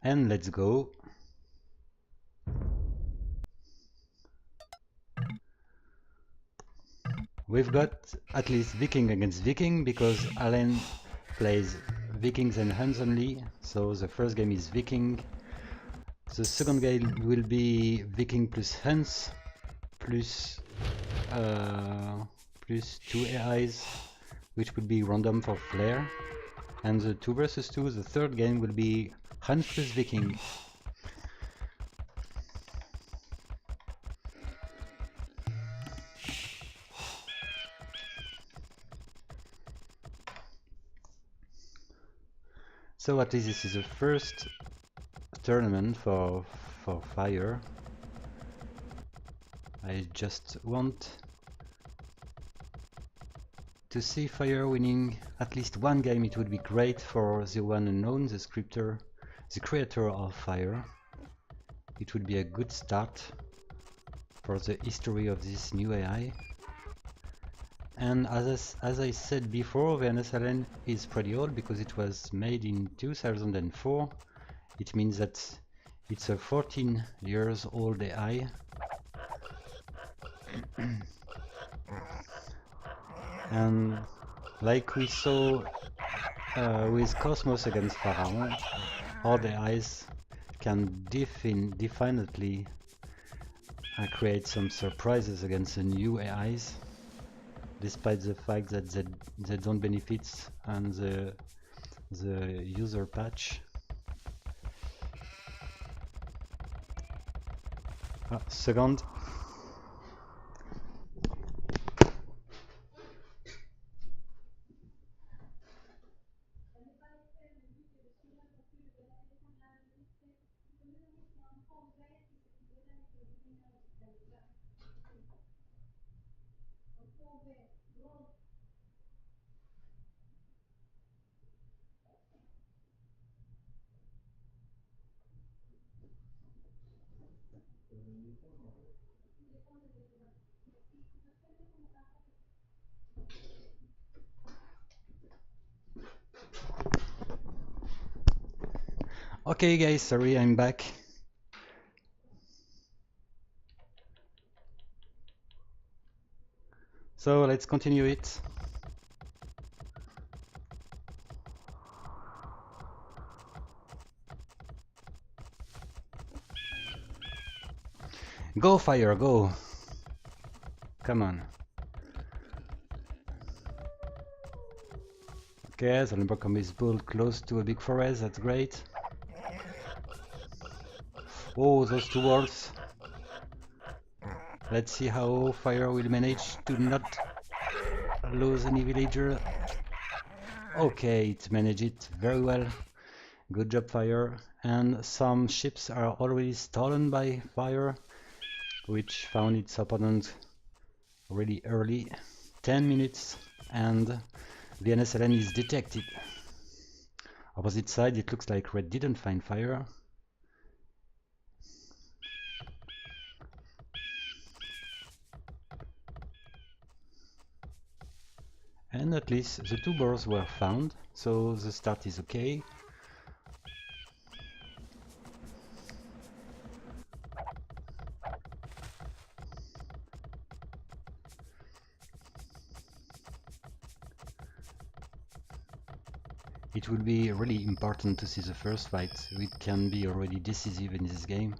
And let's go. We've got at least Viking against Viking because Halen plays Vikings and Huns only. So the first game is Viking. The second game will be Viking plus Huns plus plus 2 AIs, which will be random for flair. And the 2 versus 2, the third game will be Huns plus Viking. So at least this is the first tournament for Fire. I just want to see Fire winning at least one game. It would be great for the one unknown, the scripter, the creator of Fire. It would be a good start for the history of this new AI. And as I said before, VNS Halen is pretty old because it was made in 2004. It means that it's a 14 years old AI. And like we saw with Cosmos against Pharaon, all the AIs can definitely create some surprises against the new AIs, despite the fact that they don't benefit on the user patch. Second. Okay guys, sorry, I'm back. So let's continue it. Go Fire, go! Come on. Okay, the lumber combo is built close to a big forest, that's great. Oh, those 2 walls. Let's see how Fire will manage to not lose any villager. Okay, it managed it very well. Good job, Fire. And some ships are already stolen by Fire, which found its opponent really early. 10 minutes and VNS Halen is detected. Opposite side, it looks like Red didn't find Fire. And at least the 2 boars were found, so the start is okay. It will be really important to see the first fight. It can be already decisive in this game.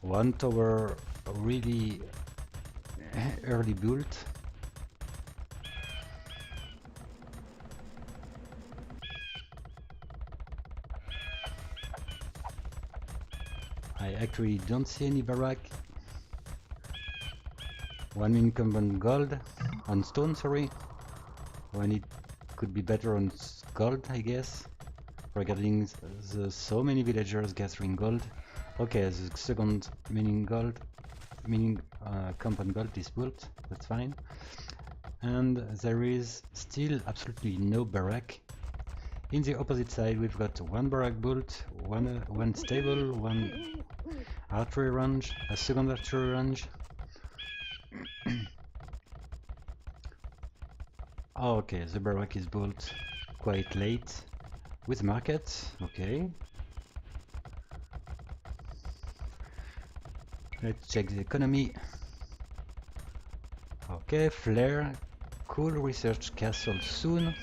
One tower really early built. I actually don't see any barrack. 1 incumbent gold on stone, sorry. When it could be better on gold, I guess. Regarding the so many villagers gathering gold. Okay, the second compound gold is built, that's fine. And there is still absolutely no barrack. In the opposite side, we've got one barrack bolt, one stable, one archery range, a second archery range. Oh, okay, the barrack is built quite late with market. Okay. Let's check the economy. Okay, flare. Cool, research castle soon.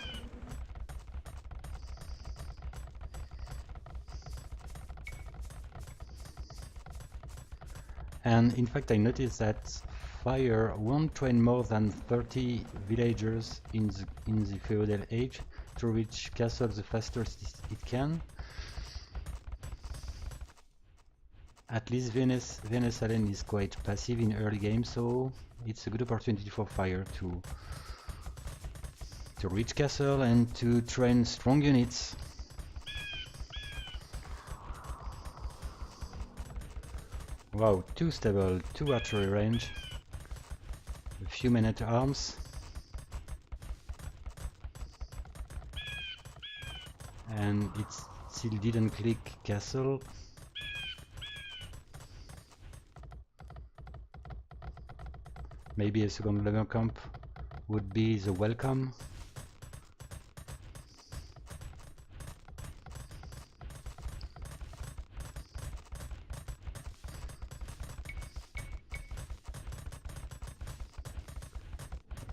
And in fact I noticed that fire won't train more than 30 villagers in the feudal age to reach castle the fastest it can. At least VNS Halen is quite passive in early game, so it's a good opportunity for fire to reach castle and to train strong units. Wow, 2 stable, 2 archery range, a few men at arms, and it still didn't click castle. Maybe a second level camp would be the welcome.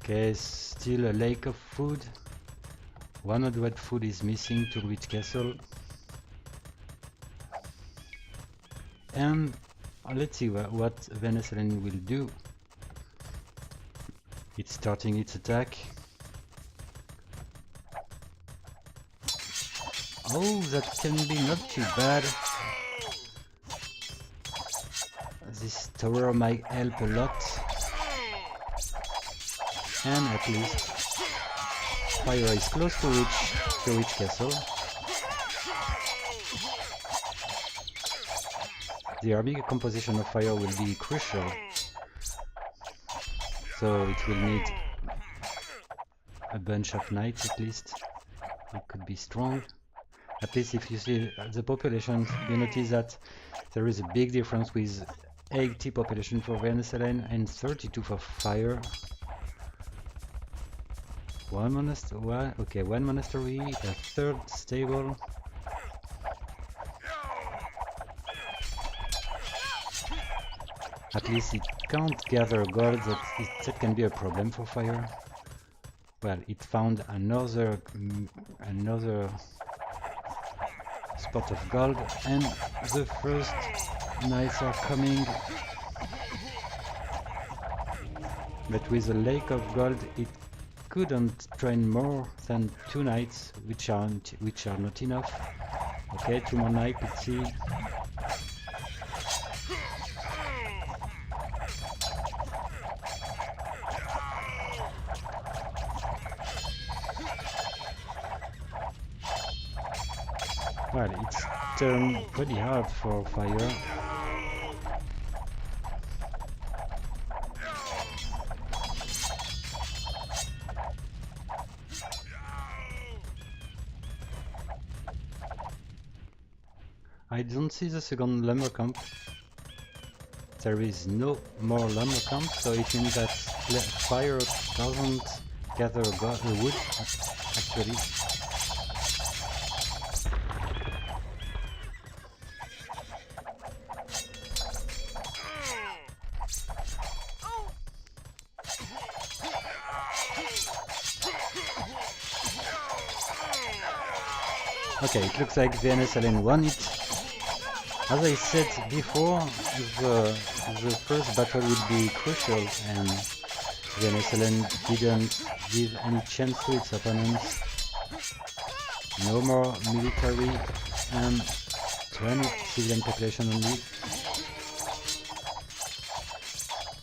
Okay, still a lake of food. 100 food is missing to reach castle. And let's see what VNS Halen will do. It's starting its attack. Oh, that can be not too bad. This tower might help a lot. And at least fire is close to reach castle. The army composition of fire will be crucial, so it will need a bunch of knights at least. It could be strong. At least if you see the population, you notice that there is a big difference with 80 population for VNS Halen and 32 for fire. One monastery, a third stable. At least it can't gather gold, that can be a problem for fire. Well, it found another spot of gold, and the first knights are coming. But with a lake of gold, it couldn't train more than 2 knights, which are not enough. Okay, 2 more knights, let's see. Well, it's turned pretty hard for fire. I don't see the second lumber camp. There is no more lumber camp, so it means that fire doesn't gather wood actually. Okay, it looks like VNS Halen won it. As I said before, the first battle would be crucial, and VNS Halen didn't give any chance to its opponents. No more military and 20 civilian population only.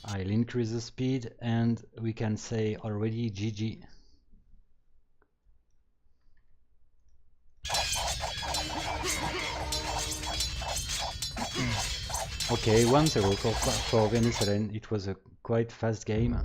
I'll increase the speed and we can say already GG. Okay, 1-0 for VNS Halen. It was a quite fast game.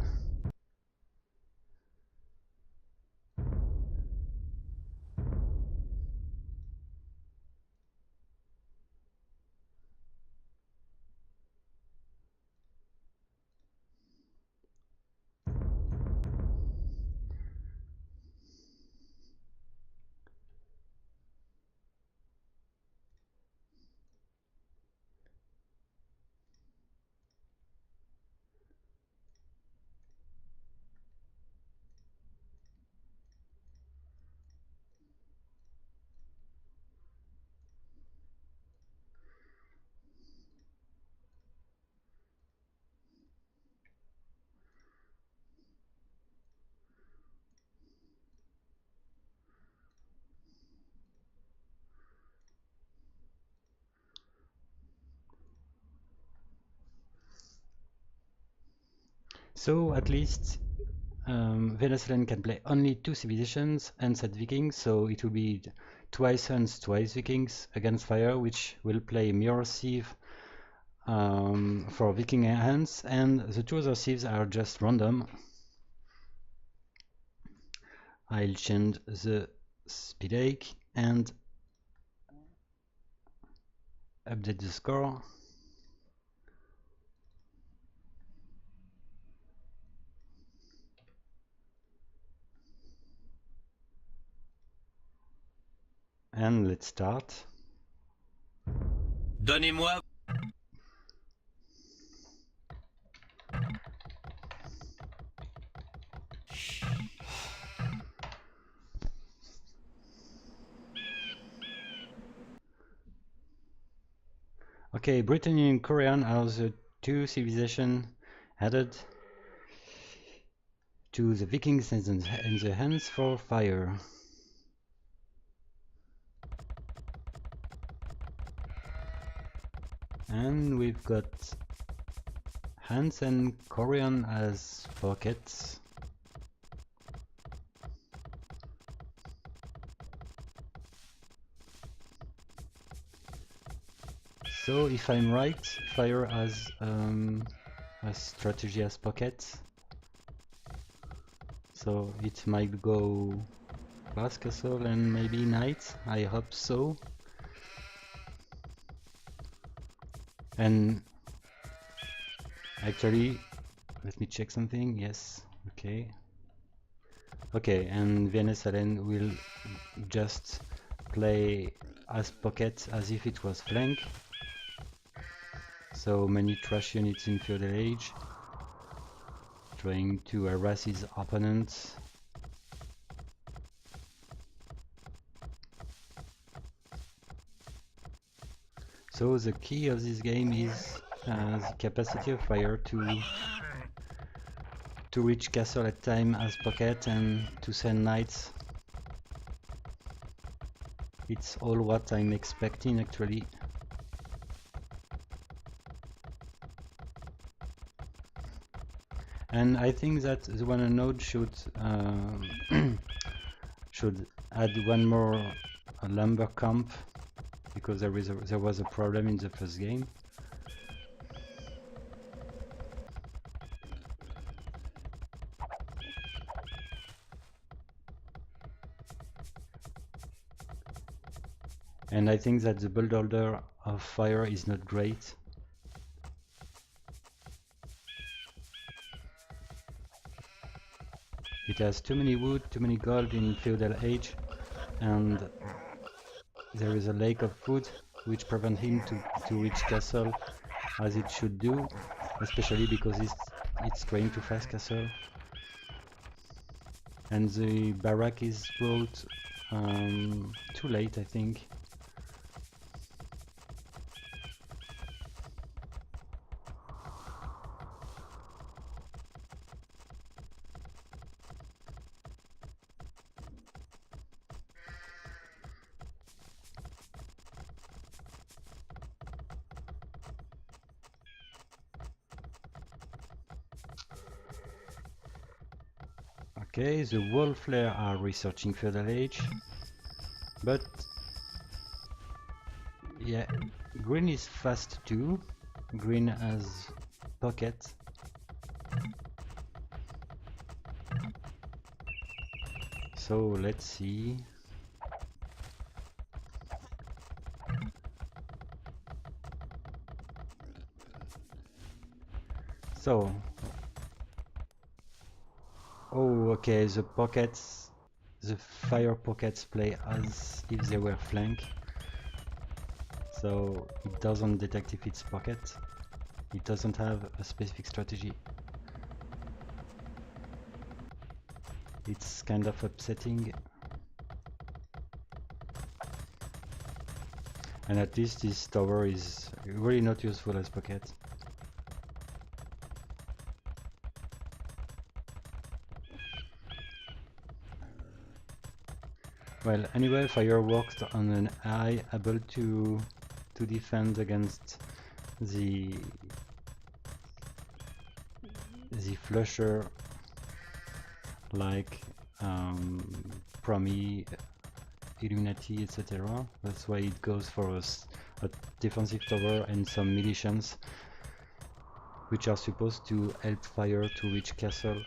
So at least VNS Halen can play only 2 civilizations and set Vikings, so it will be twice Huns, twice Vikings against Fire, which will play Mirror Sieve for Viking Huns, and the 2 other Sieves are just random. I'll change the speed ake and update the score. And let's start. Donnez-moi. Okay, Britain and Korean are the 2 civilizations added to the Vikings and the Huns for Fire. And we've got Huns and Korean as pockets. So if I'm right, Fire has a strategy as pockets. So it might go Glass Castle and maybe Knight, I hope so. And actually, let me check something, yes, okay. Okay, and VNS Halen will just play as pocket as if it was flank. So many trash units in Feudal Age, trying to harass his opponents. So the key of this game is the capacity of Fire to reach castle at time as pocket and to send knights. It's all what I'm expecting actually. And I think that the one node should should add one more lumber camp, because there was a problem in the first game. And I think that the build order of Fire is not great. It has too many wood, too many gold in Feudal Age, and there is a lack of food which prevent him to reach castle as it should do, especially because it's trying to fast castle. And the barrack is built too late, I think. Okay, the wall flare are researching Feudal Age, but yeah, green is fast too. Green has pocket. So let's see. So, oh, okay, the pockets, the fire pockets play as if they were flank. So it doesn't detect if it's pocket. It doesn't have a specific strategy. It's kind of upsetting. And at least this tower is really not useful as pocket. Well, anyway, Fire worked on an AI able to defend against the the flusher like Promi, Illuminati, etc. That's why it goes for a defensive tower and some militians which are supposed to help fire to reach castle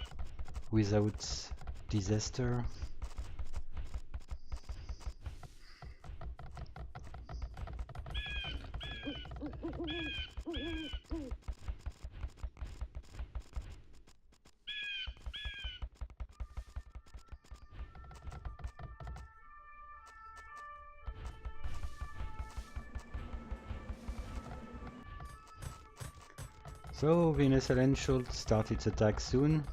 without disaster. So VNS Halen should start its attack soon.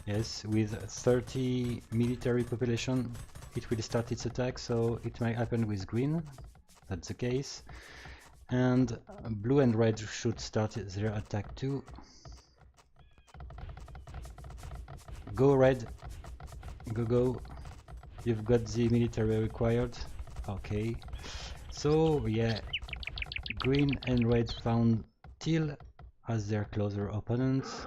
Yes, with 30 military population it will start its attack, so it might happen with green. That's the case. And blue and red should start their attack too. Go red! Go go! You've got the military required. Okay. So yeah, green and red found teal as their closer opponents.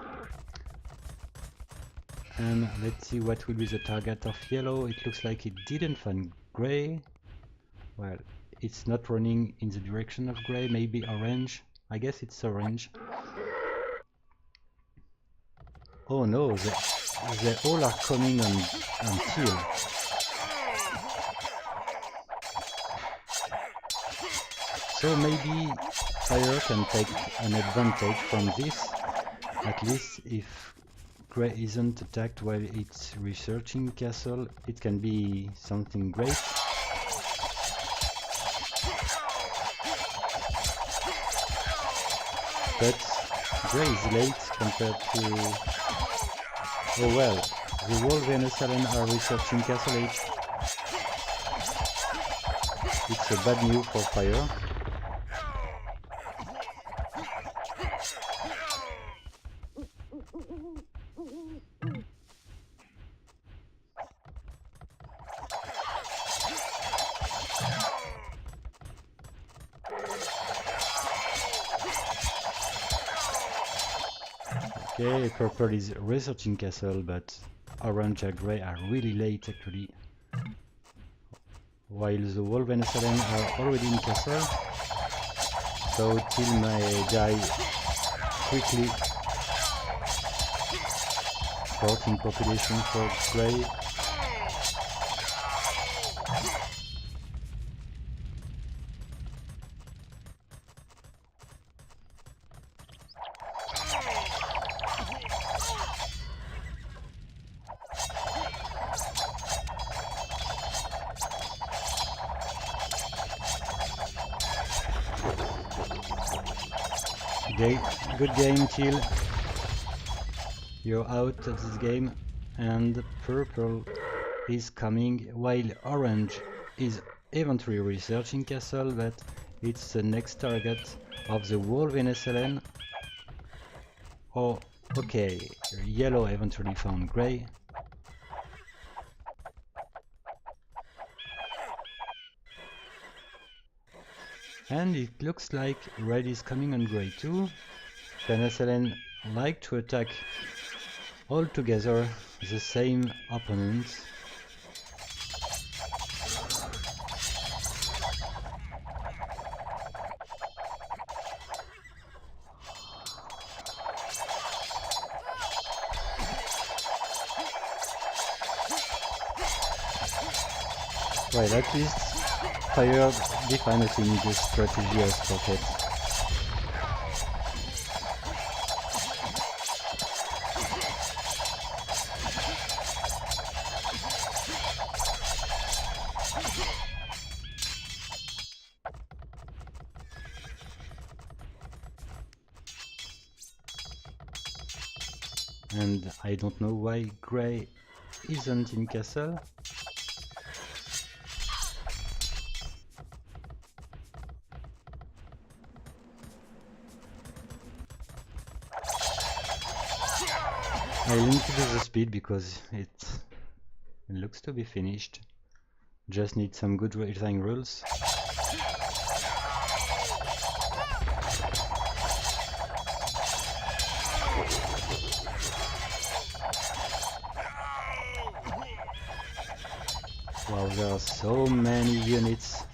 And let's see what will be the target of yellow. It looks like it didn't find gray. Well, it's not running in the direction of gray, maybe orange. I guess it's orange. Oh no, they all are coming on teal. So maybe fire can take an advantage from this, at least if gray isn't attacked while it's researching castle, it can be something great. But gray is late compared to... Oh well, the whole VNS Halen are researching castle age. It's a bad news for fire. Okay, purple is researching castle, but orange and grey are really late actually. While the whole VNS Halen are already in castle, so teal may die quickly. 14 population for grey. Good game, teal. You're out of this game, and purple is coming while orange is eventually researching castle, but it's the next target of the whole VNS Halen. Oh, okay, yellow eventually found grey. And it looks like red is coming on grey too. VNS Halen like to attack all together the same opponents. Well, at least fire definitely needs a strategy as pocket. And I don't know why grey isn't in castle. I limited the speed because it looks to be finished. Just need some good design rules. Oh, there are so many units.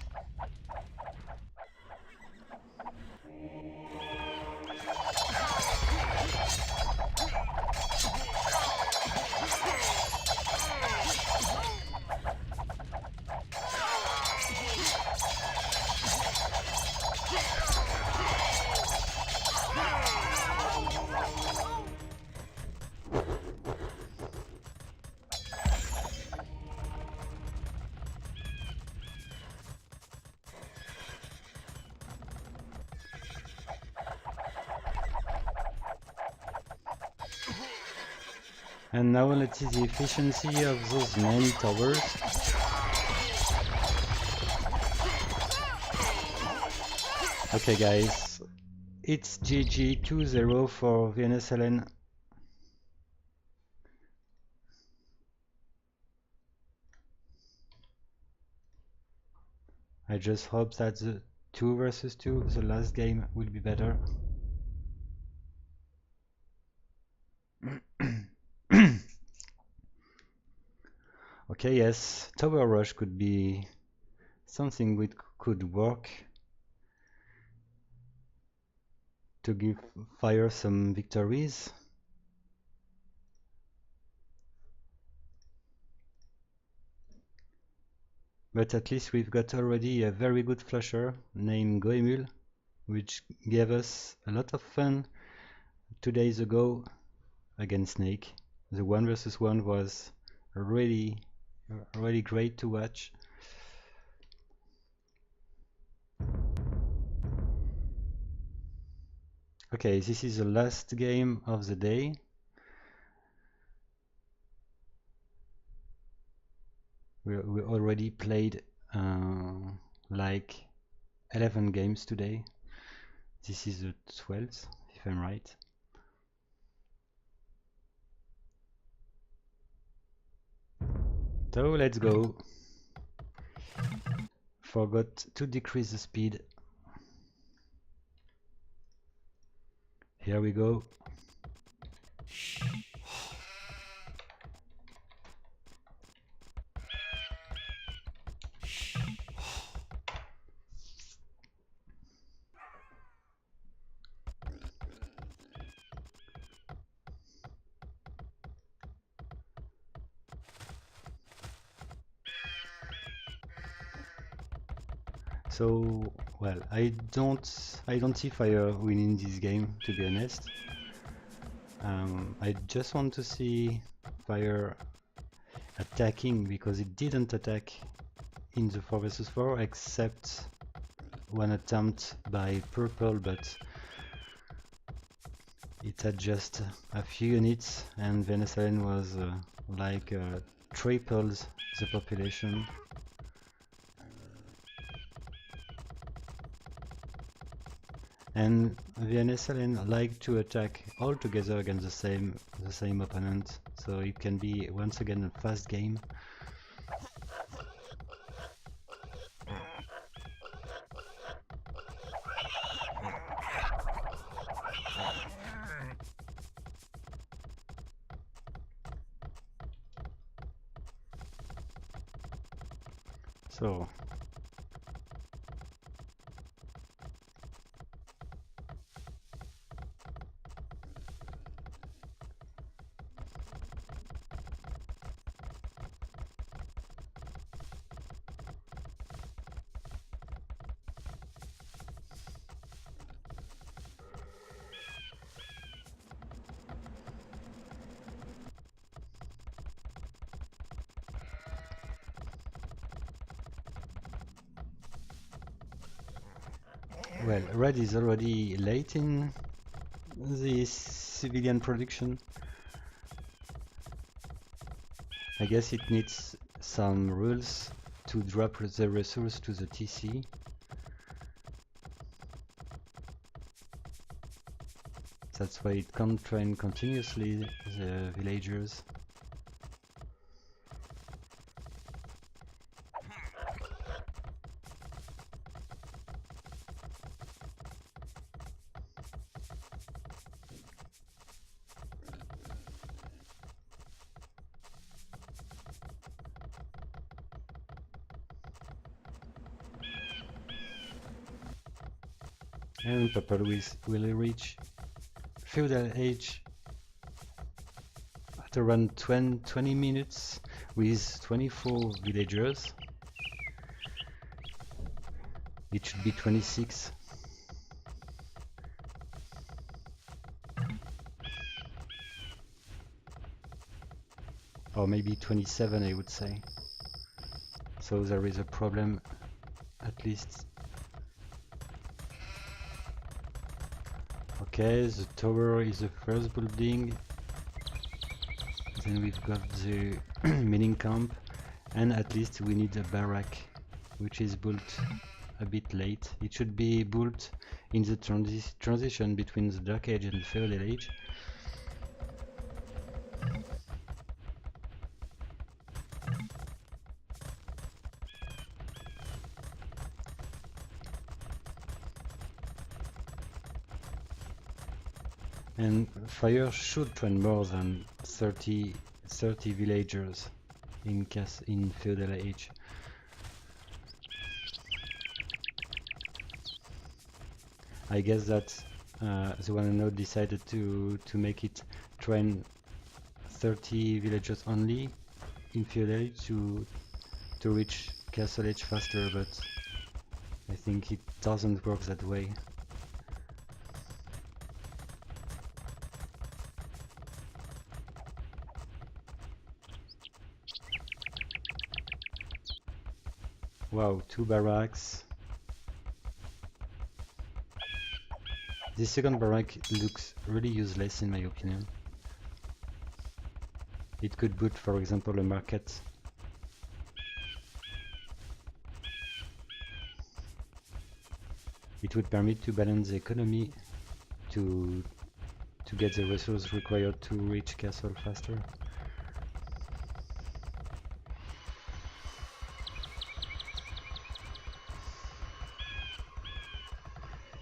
And now let's see the efficiency of those many towers. Okay guys, it's GG 2-0 for VNS Halen. I just hope that the 2 versus 2, the last game, will be better. Okay, yes, Tower Rush could be something which could work to give Fire some victories. But at least we've got already a very good flusher named Goemul, which gave us a lot of fun 2 days ago against Snake. The 1 versus 1 was really great to watch. Okay, this is the last game of the day. We already played like 11 games today. This is the 12th, if I'm right. So let's go. Forgot to decrease the speed. Here we go. So, well, I don't see Fire winning this game, to be honest. I just want to see Fire attacking, because it didn't attack in the 4 versus 4 except one attempt by Purple, but it had just a few units, and VNS Halen was like triples the population. And VNS Halen like to attack all together against the same opponent, so it can be once again a fast game. So well, Red is already late in the civilian production. I guess it needs some rules to drop the resource to the TC. That's why it can't train continuously the villagers. And purple will reach feudal age at around 20 minutes with 24 villagers. It should be 26. Or maybe 27, I would say. So there is a problem, at least. Okay, the tower is the first building. Then we've got the mining camp, and at least we need a barrack, which is built a bit late. It should be built in the transition between the Dark Age and the Feudal Age. And fire should train more than 30 villagers in Feudal Age. I guess that the one and node decided to make it train 30 villagers only in Feudal Age to reach Castle Age faster, but I think it doesn't work that way. Wow, 2 barracks. This second barrack looks really useless in my opinion. It could put, for example, a market. It would permit to balance the economy to get the resources required to reach castle faster.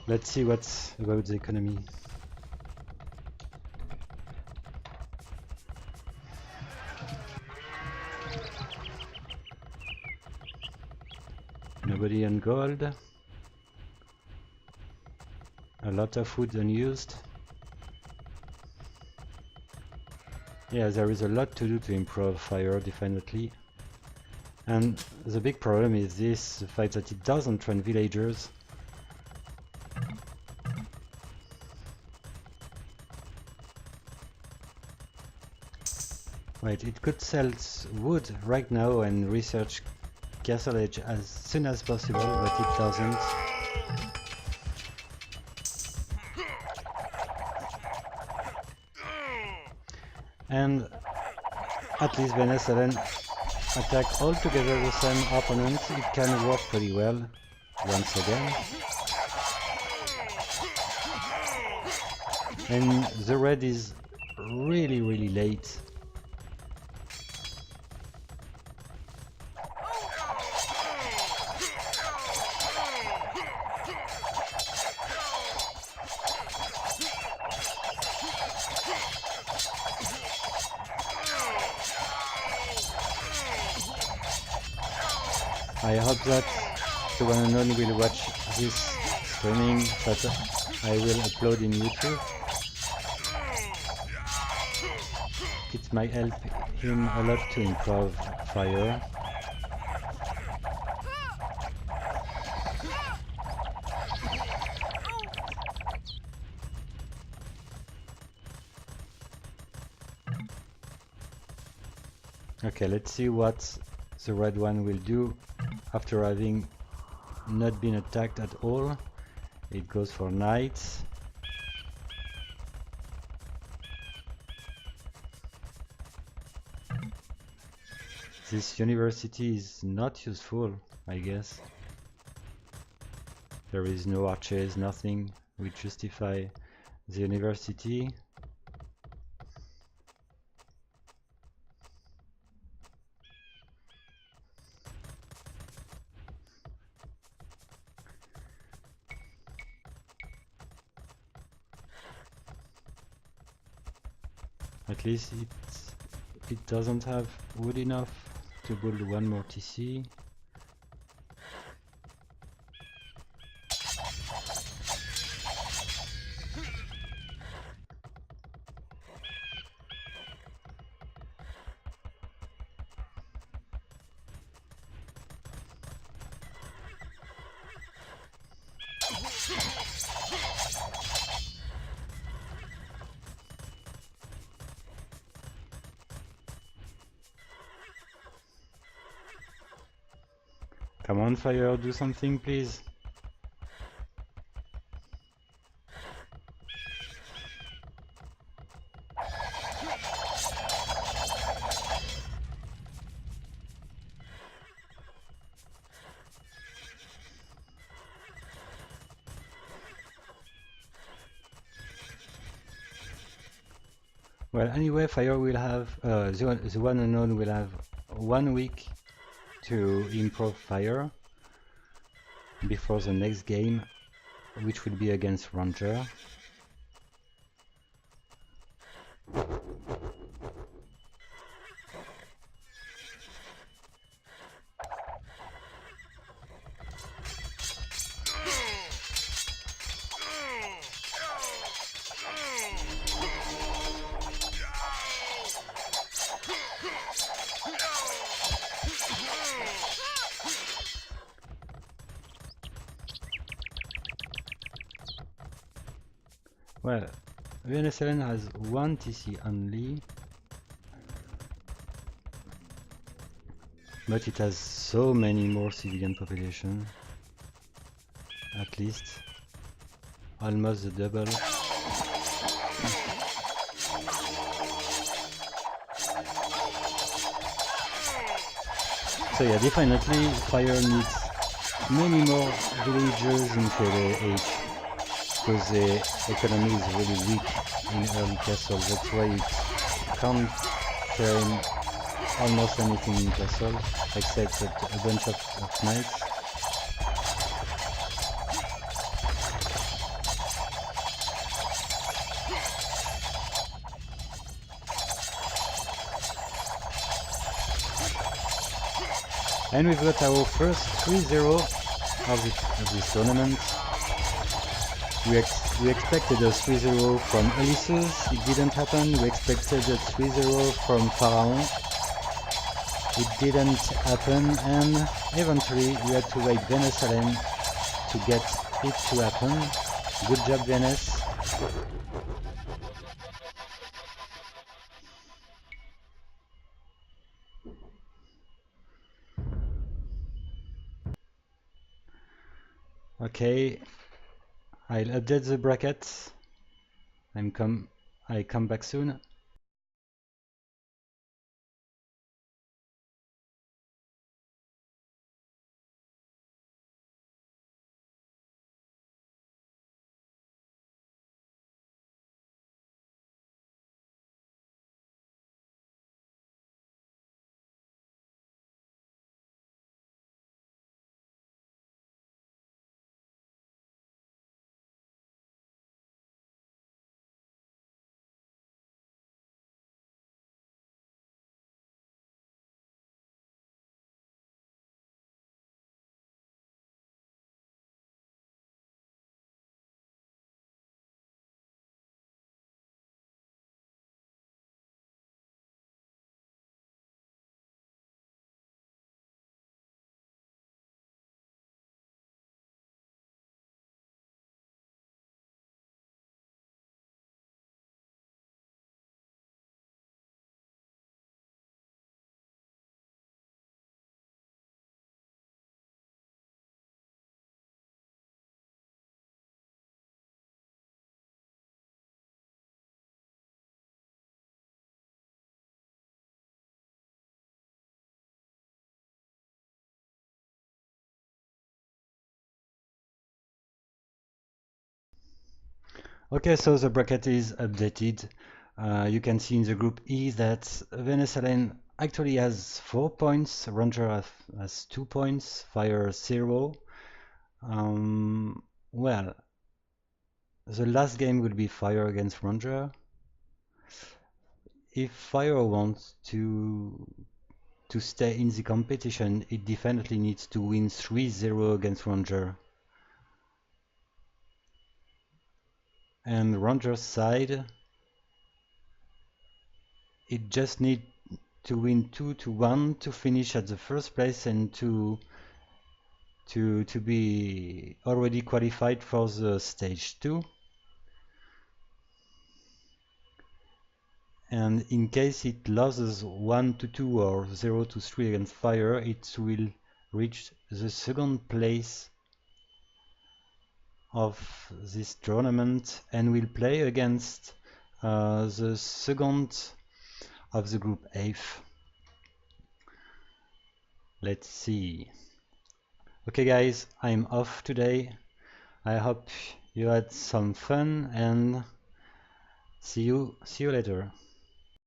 Let's see what's about the economy. Nobody on gold. A lot of wood unused. Yeah, there is a lot to do to improve fire, definitely. And the big problem is this, the fact that it doesn't train villagers. Right, it could sell wood right now and research Castle Age as soon as possible, but it doesn't. And at least VNS Halen attack all together the same opponent. It can work pretty well once again. And the red is really late. I hope that the one and only will watch this streaming that I will upload in YouTube. It might help him a lot to improve fire. Okay, let's see what the red one will do after having not been attacked at all. It goes for knights. This university is not useful, I guess. There is no archers, nothing which justify the university. At least it doesn't have wood enough to build one more TC. Come on, Fire, do something, please. Well, anyway, Fire will have, the one unknown will have 1 week to improve Fire before the next game, which will be against Ranger. Well, VNS Halen has 1 TC only, but it has so many more civilian population, at least almost the double. So yeah, definitely Fire needs many more villagers in KH, because the economy is really weak in early castle. That's why it can't train almost anything in castle, except a bunch of knights. And we've got our first 3-0 of this tournament. We expected a 3-0 from Ulysses, it didn't happen. We expected a 3-0 from Pharaon, it didn't happen, and eventually we had to wait VNS Halen to get it to happen. Good job, VNS. Okay, I'll update the brackets. I come back soon. Okay, so the bracket is updated. You can see in the group E that VNS Halen actually has 4 points, Ranger has 2 points, Fire 0. Well, the last game will be Fire against Ranger. If Fire wants to stay in the competition, it definitely needs to win 3-0 against Ranger. And Ranger's side, it just needs to win 2-1 to finish at the first place and to be already qualified for the stage 2. And in case it loses 1-2 or 0-3 against Fire, it will reach the second place of this tournament and will play against the second of the group F. Let's see. Okay guys, I'm off today. I hope you had some fun and see you later.